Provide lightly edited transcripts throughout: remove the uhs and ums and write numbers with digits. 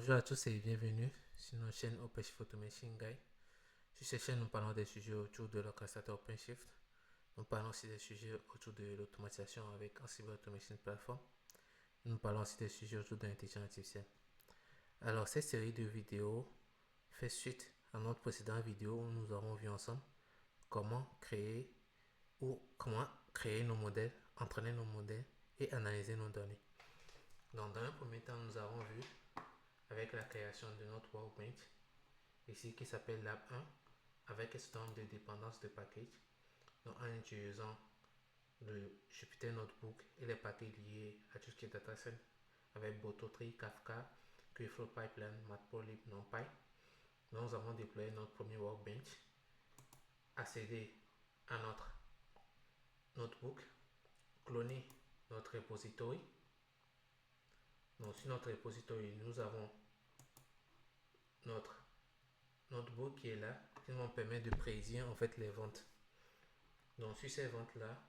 Bonjour à tous et bienvenue sur notre chaîne OpenShift Automation Guy. Sur cette chaîne, nous parlons des sujets autour de l'orchestrateur OpenShift. Nous parlons aussi des sujets autour de l'automatisation avec Ansible Automation Platform. Nous parlons aussi des sujets autour de l'intelligence artificielle. Alors, cette série de vidéos fait suite à notre précédente vidéo où nous avons vu ensemble comment créer nos modèles, entraîner nos modèles et analyser nos données. Donc, dans un premier temps, nous avons vu avec la création de notre workbench ici qui s'appelle Lab 1 avec un certain nombre de dépendances de packages. Donc, en utilisant le Jupyter Notebook et les packages liés à tout ce qui est dataset avec Bototree, Kafka, Kubeflow Pipeline, Matplotlib, NumPy. Nous avons déployé notre premier workbench, accéder à notre notebook, cloner notre repository. Donc, sur notre repository, nous avons notre notebook qui est là, qui nous permet de prédire en fait les ventes. Donc, sur ces ventes là,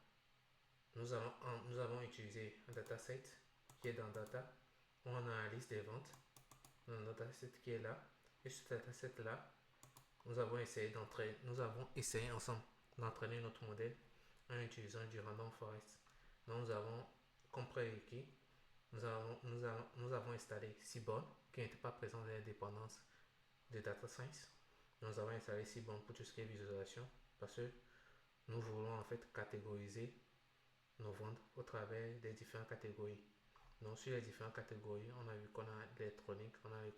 nous avons utilisé un dataset qui est dans Data, où on analyse des ventes. Un dataset qui est là, et sur ce dataset là, nous avons essayé ensemble d'entraîner notre modèle en utilisant du random forest. Donc, nous avons, comme prérequis, nous avons installé Seaborn qui n'était pas présent dans les dépendances de Data Science. Nous avons installé Seaborn pour tout ce qui est visualisation parce que nous voulons en fait catégoriser nos ventes au travers des différentes catégories. Donc, sur les différentes catégories, on a vu qu'on a l'électronique, on a les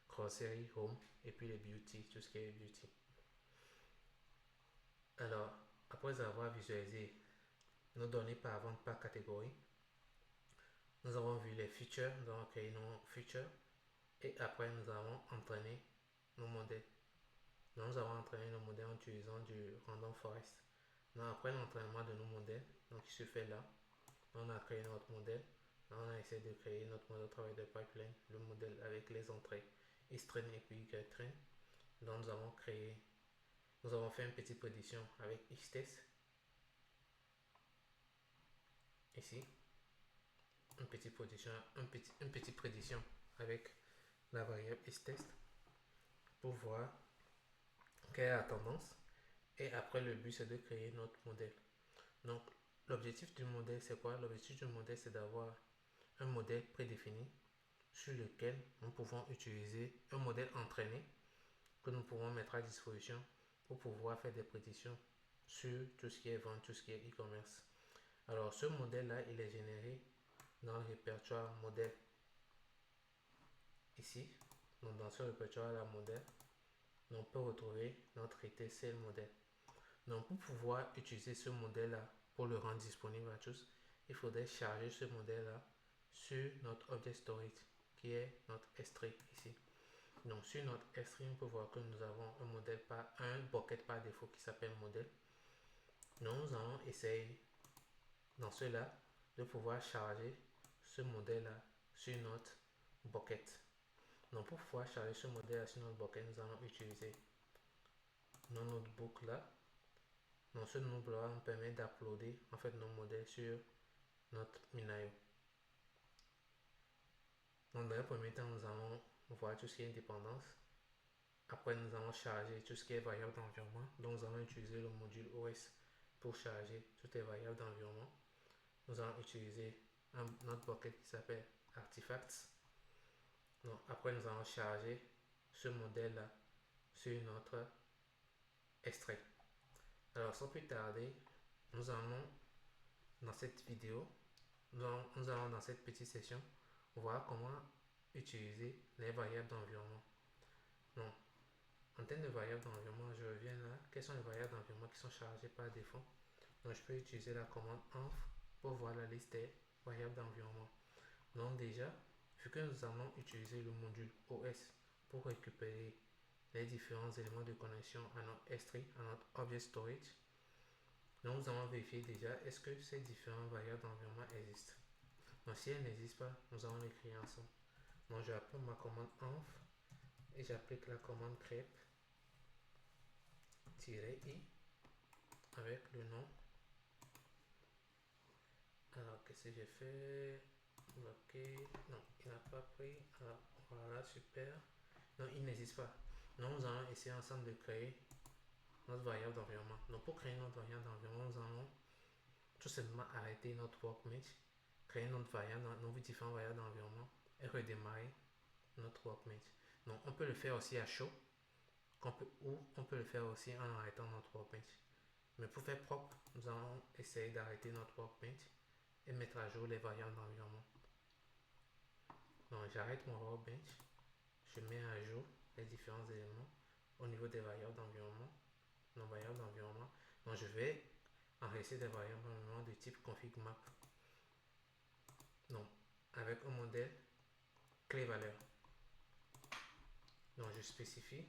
grocery, home et puis les beauty, tout ce qui est beauty. Alors, après avoir visualisé nos données par vente par catégorie, nous avons vu les features, nous avons créé nos features et après nous avons entraîné nos modèles. Donc, nous avons entraîné nos modèles en utilisant du random forest. Donc, après l'entraînement de nos modèles, donc il se fait là, on a créé notre modèle. Là, on a essayé de créer notre modèle au travers de pipeline, le modèle avec les entrées string et puis ytrain. Donc, nous avons fait une petite prédiction avec xtest. Ici, une petite prédiction avec la variable xtest pour voir quelle est la tendance. Et après, le but, c'est de créer notre modèle. Donc, l'objectif du modèle, c'est quoi? L'objectif du modèle, c'est d'avoir un modèle prédéfini sur lequel nous pouvons utiliser un modèle entraîné que nous pouvons mettre à disposition pour pouvoir faire des prédictions sur tout ce qui est vente, tout ce qui est e-commerce. Alors, ce modèle-là, il est généré dans le répertoire modèle. Ici, donc dans ce répertoire-là, modèle, on peut retrouver notre ETCL modèle. Donc, pour pouvoir utiliser ce modèle-là, pour le rendre disponible à tous, il faudrait charger ce modèle-là sur notre object storage, qui est notre S3 ici. Donc, sur notre S3, on peut voir que nous avons un modèle un bucket par défaut qui s'appelle modèle. Donc, nous allons essayer dans cela de pouvoir charger ce modèle-là sur notre bucket. Donc, pour pouvoir charger ce modèle sur notre bucket, nous allons utiliser nos notebooks là. Donc, ce notebook-là nous permet d'uploader en fait nos modèles sur notre Minayo. Donc, dans le premier temps, nous allons voir tout ce qui est indépendance. Après, nous allons charger tout ce qui est variable d'environnement. Donc, nous allons utiliser le module OS pour charger toutes les variables d'environnement. Nous allons utiliser notre bucket qui s'appelle Artifacts. Donc, après, nous allons charger ce modèle-là sur notre extrait. Alors, sans plus tarder, nous allons dans cette vidéo, nous allons dans cette petite session voir comment utiliser les variables d'environnement. Donc, en termes de variables d'environnement, je reviens là. Quelles sont les variables d'environnement qui sont chargées par défaut? Donc, je peux utiliser la commande env pour voir la liste des variables d'environnement. Donc, déjà, vu que nous allons utiliser le module OS pour récupérer les différents éléments de connexion à notre S3, à notre object storage, donc nous allons vérifier déjà est-ce que ces différentes variables d'environnement existent. Donc, si elles n'existent pas, nous allons les créer ensemble. Donc, je apprends ma commande env et j'applique la commande grep -i avec le nom. Alors, qu'est-ce que j'ai fait? Ok, non, il n'a pas pris. Alors, voilà. Voilà, super. Donc, il n'existe pas. Donc, nous allons essayer ensemble de créer notre variable d'environnement. Donc, pour créer notre variable d'environnement, nous allons tout simplement arrêter notre workbench, créer notre variable, nos différentes variables d'environnement et redémarrer notre workbench. Donc, on peut le faire aussi à chaud, ou on peut le faire aussi en arrêtant notre workbench. Mais pour faire propre, nous allons essayer d'arrêter notre workbench et mettre à jour les variables d'environnement. Donc, j'arrête mon workbench, je mets à jour les différents éléments au niveau des variables d'environnement, nos variables d'environnement. Donc, je vais enregistrer des variables d'environnement de type config map. Donc, avec un modèle clé valeur. Donc, je spécifie.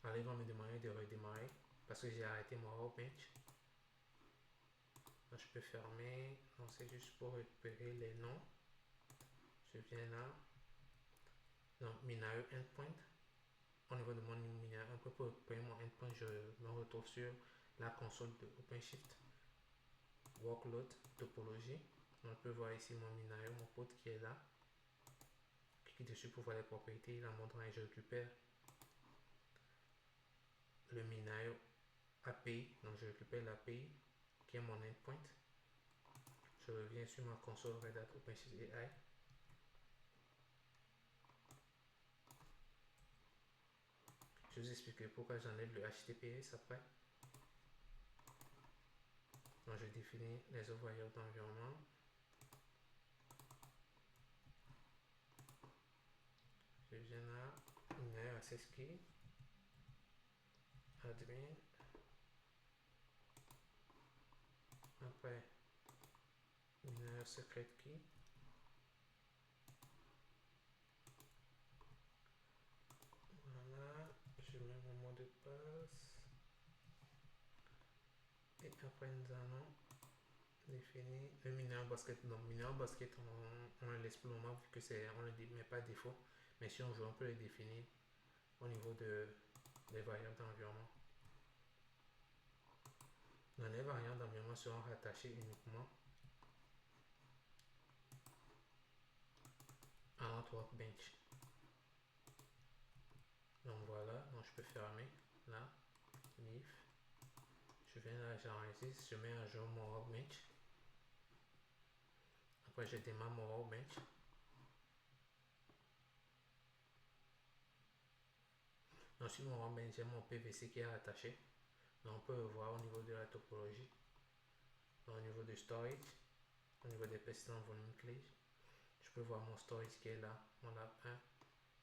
Alors, il va me demander de redémarrer parce que j'ai arrêté mon workbench. Donc, je peux fermer. Donc, c'est juste pour récupérer les noms. Je viens là. Donc, Minayo endpoint. Au niveau de mon Minayo endpoint, pour récupérer mon endpoint, je me retrouve sur la console de OpenShift. Workload, topologie. On peut voir ici mon Minayo, mon code qui est là. Clique dessus pour voir les propriétés, la montre et je récupère le Minayo API. Donc, je récupère l'API qui est mon endpoint. Je reviens sur ma console Red Hat OpenShift AI. Je vous expliquerai pourquoi j'enlève le HTTPS après. Donc, je définis les autres variables d'environnement. Je viens là, Minayo access key, admin. Après, Minayo secret key. Voilà, je mets mon mot de passe. Et après, nous allons définir le Minayo basket. Donc, Minayo basket, on le laisse pour le moment vu que on ne le met pas défaut. Mais si on veut, on peut le définir au niveau des variables d'environnement. Donc, les variables d'environnement seront rattachées uniquement à notre workbench. Donc voilà, donc je peux fermer là, leave. Je viens là, j'enregistre, je mets à jour mon workbench. Après, je démarre mon workbench. Donc sur mon workbench, j'ai mon PVC qui est attaché. Donc on peut le voir au niveau de la topologie. Donc, au niveau du storage, au niveau des précédents volumes clés, je peux voir mon storage qui est là, mon lab 1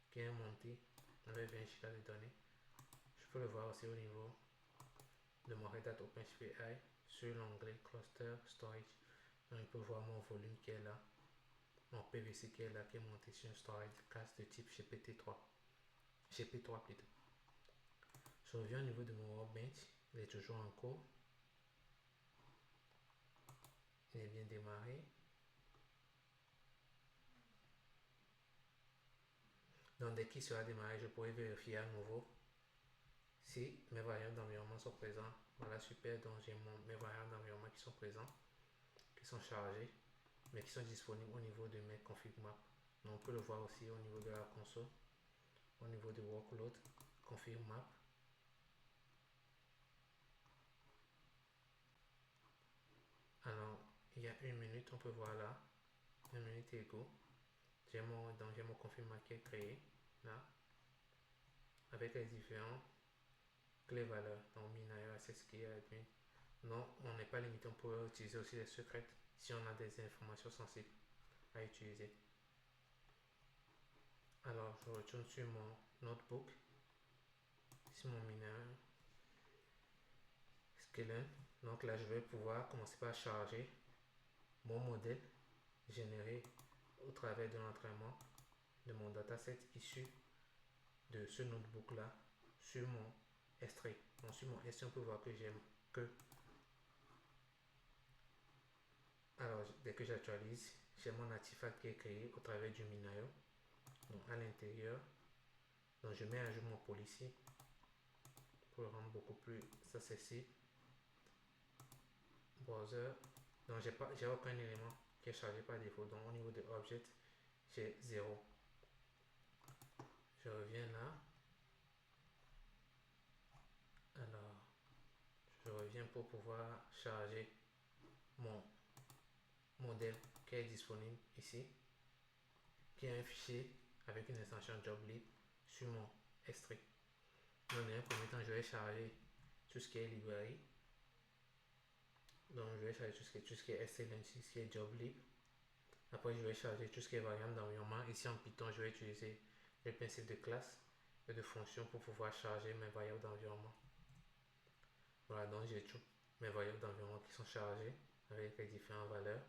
qui est monté avec 20 Go de données. Je peux le voir aussi au niveau de mon Red Hat OpenShift AI sur l'onglet Cluster Storage. Donc, je peux voir mon volume qui est là, mon PVC qui est là, qui est monté sur un storage classe de type GPT-3. GP3 plutôt. Je reviens au niveau de mon workbench, il est toujours en cours. Il est bien démarré. Donc, dès qu'il sera démarré, je pourrai vérifier à nouveau si mes variables d'environnement sont présentes. Voilà, super. Donc, j'ai mes variables d'environnement qui sont présentes, qui sont chargées, mais qui sont disponibles au niveau de mes config maps. Donc, on peut le voir aussi au niveau de la console, au niveau de workload, config map. Alors, il y a une minute, on peut voir là, 1 minute et go. J'ai mon config map qui est créé là, avec les différents clés valeurs. Donc, Minayo, SSK, admin. Non, on n'est pas limité, on peut utiliser aussi les secrets si on a des informations sensibles à utiliser. Alors, je retourne sur mon notebook, sur mon Minayo Skeleton. Donc là, je vais pouvoir commencer par charger mon modèle généré au travers de l'entraînement de mon dataset issu de ce notebook là sur mon S3. Donc sur mon S3, on peut voir que j'aime que. Alors, dès que j'actualise, j'ai mon artefact qui est créé au travers du Minayo. Donc à l'intérieur, donc je mets à jour mon policy pour le rendre beaucoup plus accessible. Browser, donc j'ai aucun élément qui est chargé par défaut. Donc au niveau de Object, j'ai 0. Je reviens là. Alors, je reviens pour pouvoir charger mon modèle qui est disponible ici, qui est un fichier avec une extension joblib sur mon S3. Dans un premier temps, je vais charger tout ce qui est librairie. Donc, je vais charger tout ce qui est S3, tout ce qui est joblib. Après, je vais charger tout ce qui est variable d'environnement. Ici, en Python, je vais utiliser les principes de classe et de fonction pour pouvoir charger mes variables d'environnement. Voilà, donc j'ai toutes mes variables d'environnement qui sont chargées avec les différentes valeurs.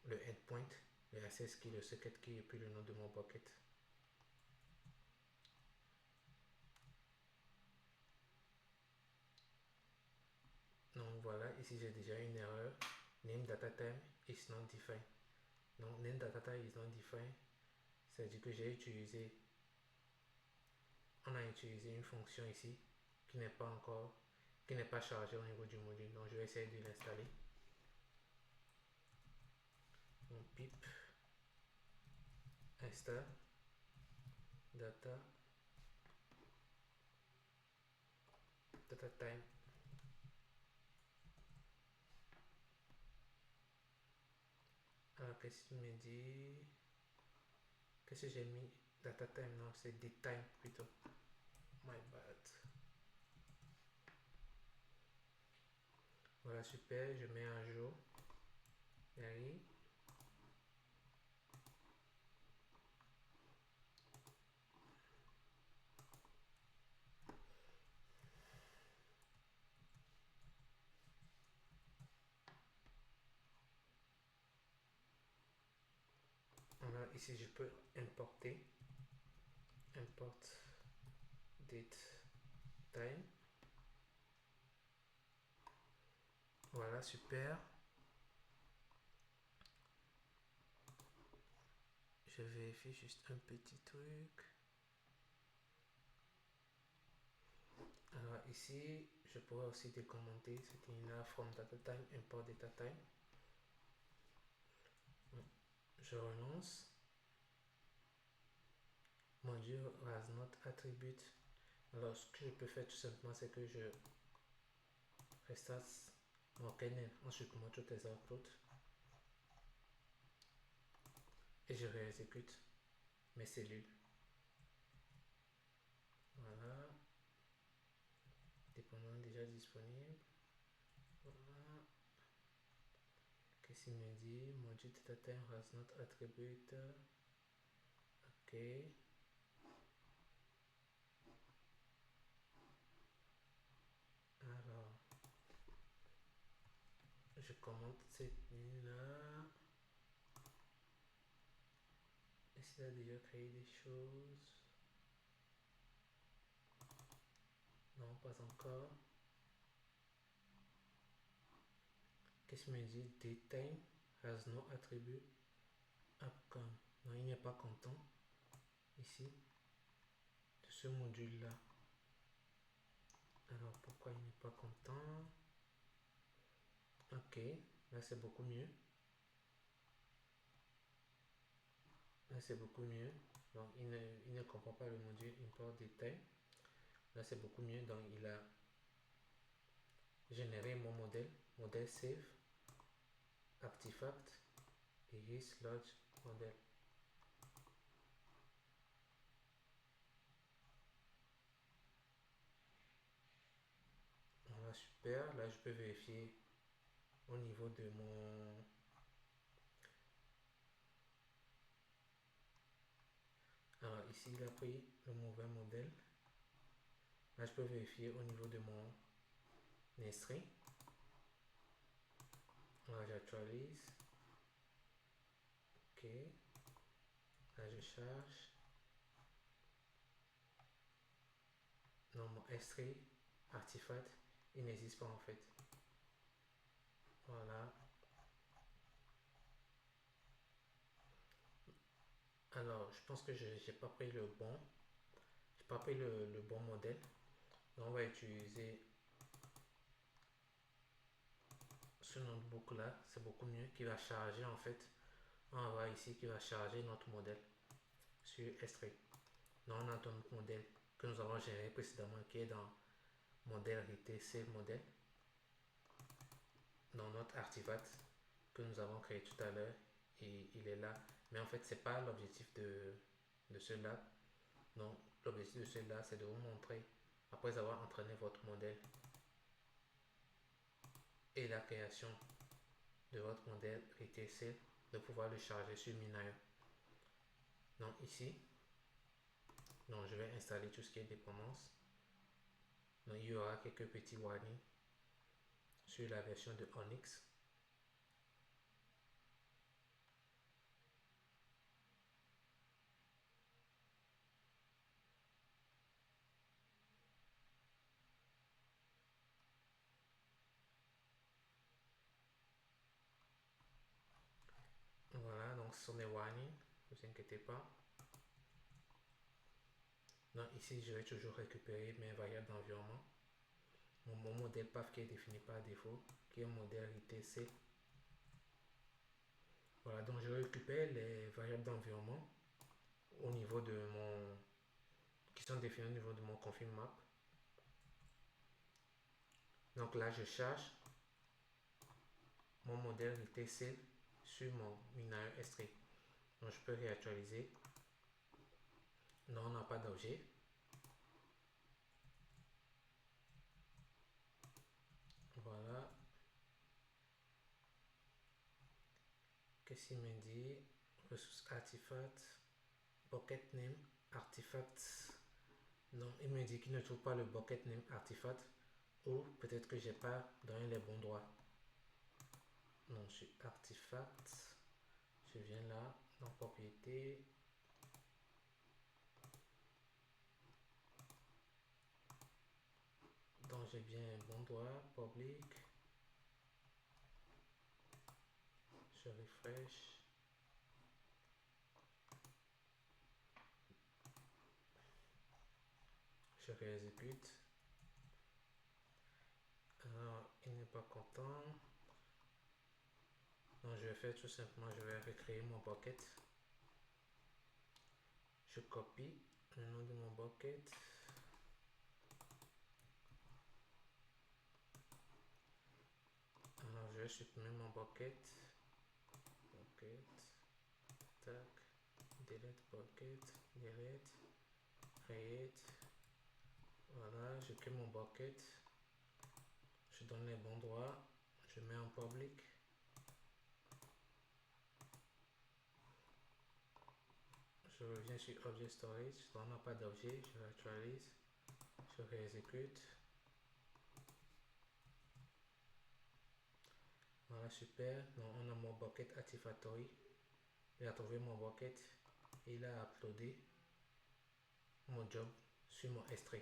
Le endpoint, le access key, le socket key et puis le nom de mon bucket. Donc voilà, ici j'ai déjà une erreur. Name data time is not defined. Donc name data time is not defined, c'est-à-dire que on a utilisé une fonction ici qui n'est pas chargée au niveau du module. Donc je vais essayer de l'installer. Donc pip install data time. Alors qu'est-ce qu'il me dit? Qu'est-ce que j'ai mis? Data time, non, c'est date time plutôt. My bad. Voilà, super, je mets à jour. Allez. Voilà, ici je peux importer. Import date time. Voilà, super. Je vérifie juste un petit truc. Alors ici, je pourrais aussi décommenter cette ligne-là from data time, import data time. Je relance. Module has not attribute. Alors ce que je peux faire tout simplement, c'est que je restart mon kernel. Ensuite, je toutes les outputs. Et je réexécute mes cellules. Voilà. Dépendant déjà disponible. Voilà. Qu'est-ce qu'il me dit? Module data time has not attribute. Ok. Alors, je commente cette ligne-là. Est-ce qu'il a déjà créé des choses? Non, pas encore. Qu'est-ce qu'il me dit? Date time has no attribute upcome. Non, il n'est pas content ici de ce module-là. Alors, pourquoi il n'est pas content? Ok, là c'est beaucoup mieux. Là c'est beaucoup mieux. Donc, il ne comprend pas le module import data. Là c'est beaucoup mieux. Donc, il a généré mon modèle save, artifact et his lodge model. Voilà, super. Là, je peux vérifier au niveau de mon... Alors, ici, il a pris le mauvais modèle. Là, je peux vérifier au niveau de mon string. Là, j'actualise. Ok. Là, je charge. Non, mon S3 artifact, il n'existe pas en fait. Voilà. Alors, je pense que je n'ai pas pris le bon. J'ai pas pris le bon modèle. Donc, on va utiliser ce notebook là, c'est beaucoup mieux, qui va charger en fait. On va ici qui va charger notre modèle sur S3. Donc on a notre modèle que nous avons généré précédemment qui est dans modèle RTC modèle, dans notre artefact que nous avons créé tout à l'heure, et il est là. Mais en fait c'est pas l'objectif de cela. Donc l'objectif de cela c'est de vous montrer, après avoir entraîné votre modèle et la création de votre modèle RTC, de pouvoir le charger sur Minayo. Donc ici, donc je vais installer tout ce qui est dépendance. Donc il y aura quelques petits warnings sur la version de Onyx. Voilà, donc ce sont des warnings, ne vous inquiétez pas. Donc ici, je vais toujours récupérer mes variables d'environnement. Mon modèle PAF qui est défini par défaut, qui est un modèle ITC. Voilà, donc je récupère les variables d'environnement au niveau de mon, qui sont définies au niveau de mon config map. Donc là, je charge mon modèle ITC sur mon Minayo S3. Donc je peux réactualiser. Non, on n'a pas d'objet. Voilà. Qu'est-ce qu'il me dit? Ressources artifact, bucket name, artifact. Non, il me dit qu'il ne trouve pas le bucket name artifact, ou peut-être que j'ai pas donné les bons droits. Non, je suis artifact. Je viens là, dans propriété. Donc j'ai bien un bon droit, public. Je refresh. Je réexécute. Alors, il n'est pas content. Donc je vais faire tout simplement, je vais recréer mon bucket. Je copie le nom de mon bucket. Alors je vais supprimer mon bucket. Bucket. Tac. Delete bucket. Delete. Create. Voilà, je crée mon bucket. Je donne les bons droits. Je mets en public. Je reviens sur Object Storage. On n'a pas d'objet. Je actualise. Je réexécute. Voilà, super. Donc, on a mon bucket Artifactory. Il a trouvé mon bucket. Il a uploadé mon job sur mon S3.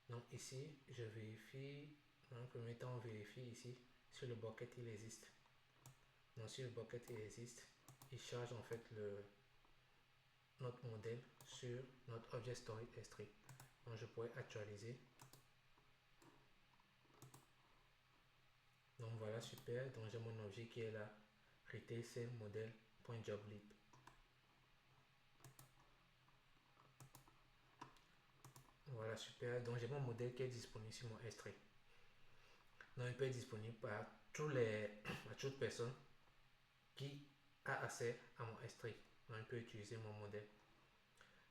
Donc ici, je vérifie. Dans un premier temps, on vérifie ici si le bucket il existe. Donc si le bucket il existe, il charge en fait notre modèle sur notre Object Storage S3. Donc je pourrais actualiser. Donc voilà, super. Donc j'ai mon objet qui est là, retail model.joblib. Voilà, super. Donc j'ai mon modèle qui est disponible sur mon S3. Donc il peut être disponible par toute personne qui a accès à mon S3. Donc il peut utiliser mon modèle.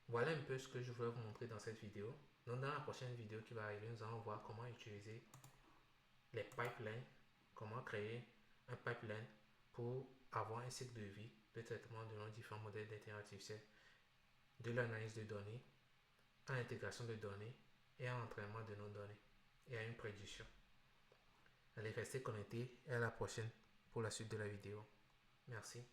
Voilà un peu ce que je voulais vous montrer dans cette vidéo. Donc dans la prochaine vidéo qui va arriver, nous allons voir comment utiliser les pipelines, comment créer un pipeline pour avoir un cycle de vie de traitement de nos différents modèles d'intelligence artificielle, de l'analyse de données, à l'intégration de données et à l'entraînement de nos données et à une prédiction. Allez, restez connectés et à la prochaine pour la suite de la vidéo. Merci.